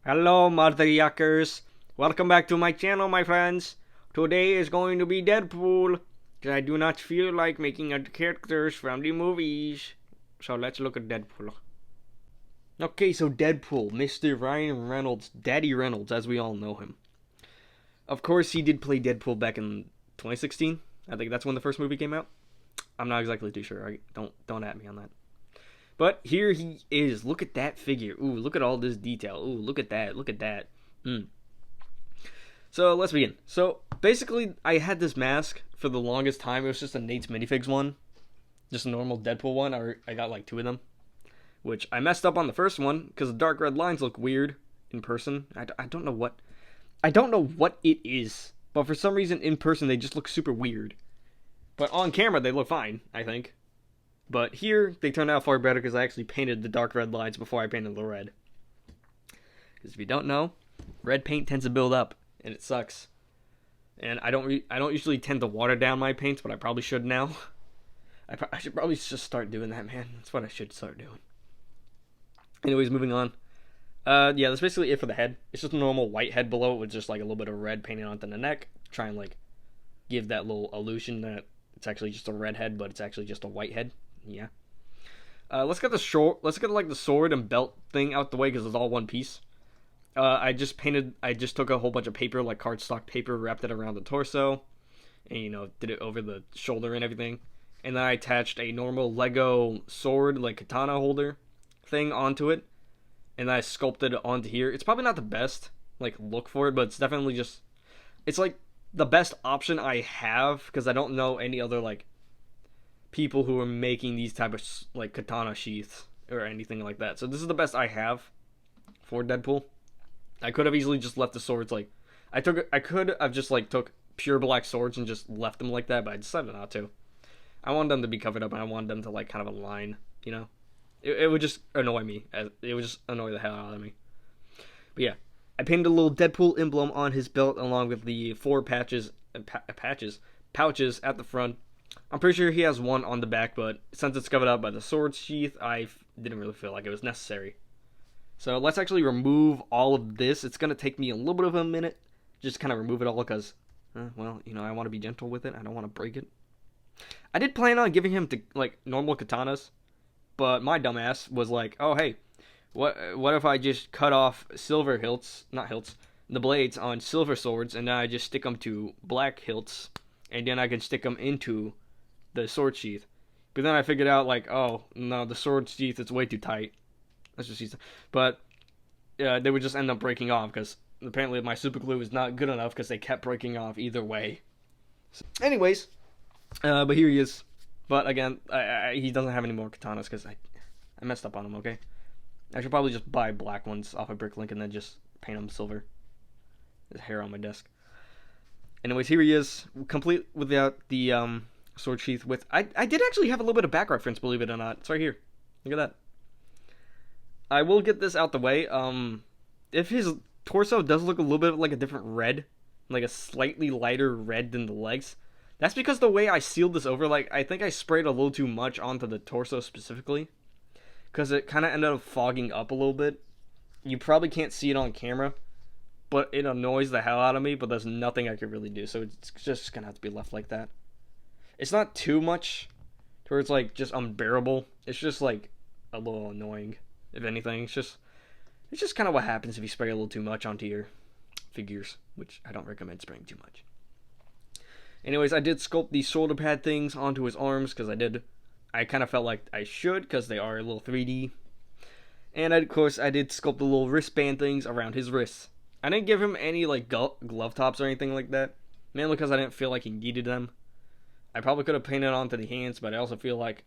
Hello, mother yuckers. Welcome back to my channel, my friends. Today is going to be Deadpool, because I do not feel like making other characters from the movies. So let's look at Deadpool. Okay, so Deadpool, Mr. Ryan Reynolds, Daddy Reynolds, as we all know him. Of course, he did play Deadpool back in 2016. I think that's when the first movie came out. I'm not exactly too sure. Don't at me on that. But here he is. Look at that figure. Ooh, look at all this detail. Ooh, look at that. Look at that. So let's begin. So basically, I had this mask for the longest time. It was just a Nate's Minifigs one, just a normal Deadpool one. I got like two of them, which I messed up on the first one because the dark red lines look weird in person. I don't know what it is, but for some reason in person they just look super weird. But on camera they look fine, I think. But here, they turned out far better because I actually painted the dark red lines before I painted the red. Because if you don't know, red paint tends to build up, and it sucks. And I don't usually tend to water down my paints, but I probably should now. I should probably just start doing that, man. That's what I should start doing. Anyways, moving on. Yeah, that's basically it for the head. It's just a normal white head below it with just like a little bit of red painted onto the neck. Try and like give that little illusion that it's actually just a red head, but it's actually just a white head. Yeah. Let's get like the sword and belt thing out the way because it's all one piece. I just took a whole bunch of paper, like cardstock paper, wrapped it around the torso, and did it over the shoulder and everything. And then I attached a normal Lego sword, like katana holder thing onto it, and then I sculpted it onto here. It's probably not the best like look for it, but it's definitely it's like the best option I have because I don't know any other like people who are making these type of like katana sheaths or anything like that. So this is the best I have for Deadpool. I could have easily just left the swords like I could have just like took pure black swords and just left them like that, but I decided not to. I wanted them to be covered up and I wanted them to like kind of align. It would just annoy me. It would just annoy the hell out of me. But yeah, I painted a little Deadpool emblem on his belt along with the four pouches at the front. I'm pretty sure he has one on the back, but since it's covered up by the sword sheath, I didn't really feel like it was necessary. So let's actually remove all of this. It's going to take me a little bit of a minute. Just kind of remove it all because, I want to be gentle with it. I don't want to break it. I did plan on giving him to like normal katanas, but my dumbass was like, oh hey, what if I just cut off the blades on silver swords, and then I just stick them to black hilts, and then I can stick them into the sword sheath. But then I figured out like, oh no, the sword sheath is way too tight. Let's just use it. But they would just end up breaking off because apparently my super glue is not good enough because they kept breaking off either way. So, anyways, but here he is. But again, he doesn't have any more katanas because I messed up on him. Okay, I should probably just buy black ones off of Bricklink and then just paint them silver. There's hair on my desk. Anyways, here he is, complete without the sword sheath. With I did actually have a little bit of back reference, believe it or not. It's right here. Look at that. I will get this out the way. If his torso does look a little bit like a different red, like a slightly lighter red than the legs, that's because the way I sealed this over, like I think I sprayed a little too much onto the torso specifically, because it kind of ended up fogging up a little bit. You probably can't see it on camera, but it annoys the hell out of me, but there's nothing I could really do, so it's just gonna have to be left like that. It's not too much to where it's like just unbearable. It's just like a little annoying, if anything. It's just kind of what happens if you spray a little too much onto your figures, which I don't recommend spraying too much. Anyways, I did sculpt these shoulder pad things onto his arms because I kind of felt like I should because they are a little 3D. And of course, I did sculpt the little wristband things around his wrists. I didn't give him any like glove tops or anything like that, mainly because I didn't feel like he needed them. I probably could have painted onto the hands, but I also feel like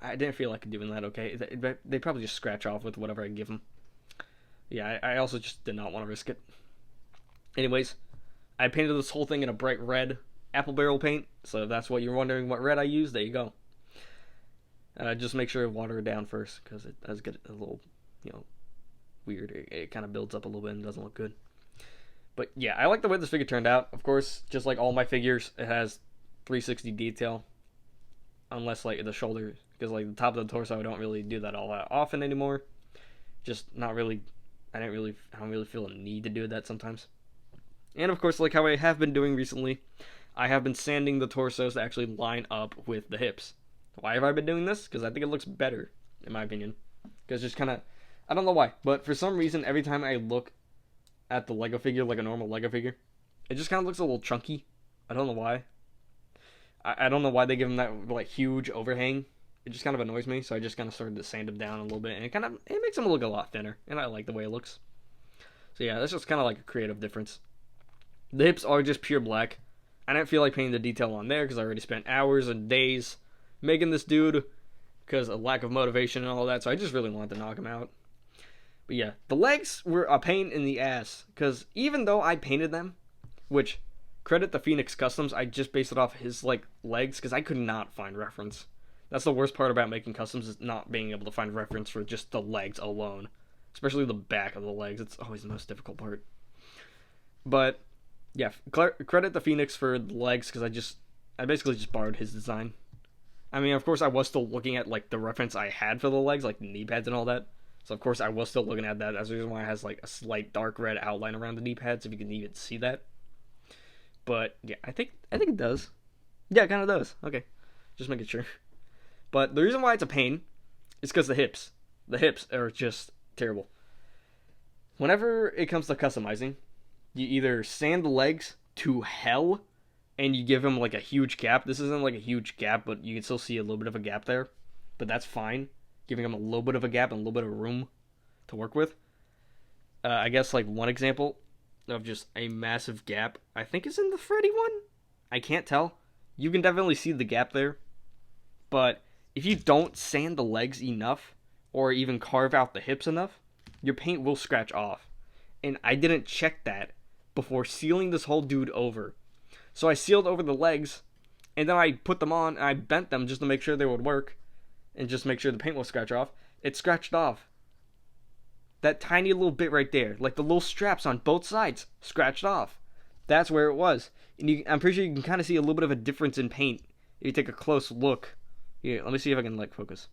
I didn't feel like doing that. Okay, they probably just scratch off with whatever I give him. Yeah, I also just did not want to risk it. Anyways, I painted this whole thing in a bright red apple barrel paint, so if that's what you're wondering what red I use, there you go. Just make sure to water it down first because it does get a little, weird. It kind of builds up a little bit and doesn't look good. But yeah, I like the way this figure turned out. Of course, just like all my figures, it has 360 detail. Unless like the shoulder, because like the top of the torso, I don't really do that all that often anymore. Just not really I don't really feel a need to do that sometimes. And of course, like how I have been doing recently, I have been sanding the torsos to actually line up with the hips. Why have I been doing this? Because I think it looks better, in my opinion. Because just kind of, I don't know why, but for some reason, every time I look at the Lego figure, like a normal Lego figure, it just kind of looks a little chunky. I don't know why. I don't know why they give him that like huge overhang. It just kind of annoys me, so I just kind of started to sand him down a little bit, and it makes him look a lot thinner, and I like the way it looks. So yeah, that's just kind of like a creative difference. The hips are just pure black. I didn't feel like painting the detail on there because I already spent hours and days making this dude because of lack of motivation and all that, so I just really wanted to knock him out. But yeah, the legs were a pain in the ass because even though I painted them, which credit the Phoenix Customs, I just based it off his like legs because I could not find reference. That's the worst part about making customs is not being able to find reference for just the legs alone, especially the back of the legs. It's always the most difficult part. But yeah, credit the Phoenix for the legs because I basically just borrowed his design. I mean, of course, I was still looking at like the reference I had for the legs, like the knee pads and all that. So of course, I was still looking at that. That's the reason why it has like a slight dark red outline around the knee pads, if you can even see that. But yeah, I think it does. Yeah, it kind of does. Okay, just making sure. But the reason why it's a pain is because the hips. The hips are just terrible. Whenever it comes to customizing, you either sand the legs to hell and you give him like a huge gap. This isn't like a huge gap, but you can still see a little bit of a gap there. But that's fine. Giving him a little bit of a gap and a little bit of room to work with. I guess like one example of just a massive gap, I think is in the Freddy one. I can't tell. You can definitely see the gap there. But if you don't sand the legs enough, or even carve out the hips enough, your paint will scratch off. And I didn't check that before sealing this whole dude over. So I sealed over the legs, and then I put them on, and I bent them just to make sure they would work, and just make sure the paint will scratch off. It scratched off. That tiny little bit right there, like the little straps on both sides, scratched off. That's where it was. And I'm pretty sure you can kind of see a little bit of a difference in paint if you take a close look. Here, let me see if I can like focus.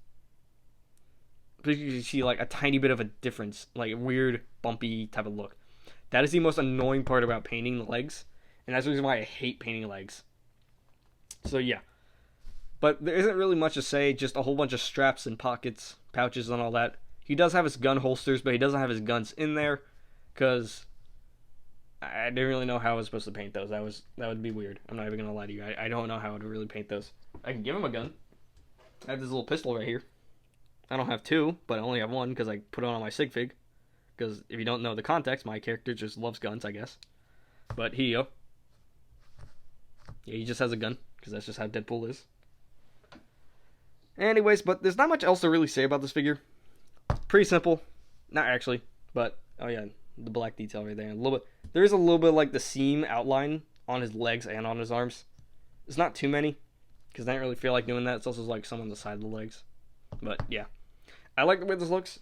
But you can see like a tiny bit of a difference, like a weird bumpy type of look. That is the most annoying part about painting the legs, and that's the reason why I hate painting legs. So yeah, but there isn't really much to say, just a whole bunch of straps and pockets, pouches and all that. He does have his gun holsters, but he doesn't have his guns in there because I didn't really know how I was supposed to paint those. That would be weird. I'm not even gonna lie to you. I don't know how to really paint those. I can give him a gun. I have this little pistol right here. I don't have two, but I only have one because I put it on my sig fig. Because if you don't know the context, my character just loves guns, I guess. But here you go. Yeah, he just has a gun because that's just how Deadpool is. Anyways, but there's not much else to really say about this figure. Pretty simple. Not actually, but oh yeah, the black detail right there. A little bit. There is a little bit like the seam outline on his legs and on his arms. It's not too many because I didn't really feel like doing that. It's also like some on the side of the legs. But yeah, I like the way this looks.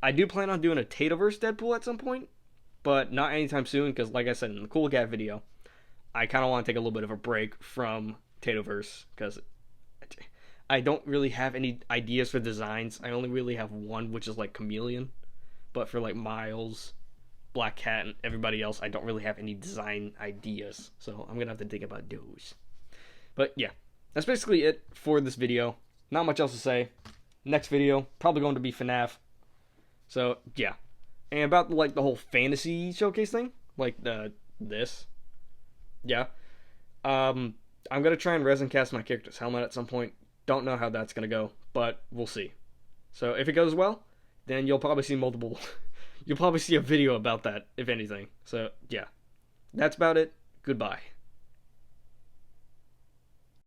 I do plan on doing a Tatoverse Deadpool at some point, but not anytime soon because, like I said in the Cool Cat video, I kind of want to take a little bit of a break from Tatoverse because I don't really have any ideas for designs. I only really have one, which is like Chameleon, but for like Miles, Black Cat, and everybody else, I don't really have any design ideas, so I'm gonna have to think about those. But yeah, that's basically it for this video. Not much else to say. Next video, probably going to be FNAF. So, yeah. And about, like, the whole fantasy showcase thing, like, this. Yeah. I'm going to try and resin cast my character's helmet at some point. Don't know how that's going to go, but we'll see. So, if it goes well, then you'll probably see multiple... you'll probably see a video about that, if anything. So, yeah. That's about it. Goodbye.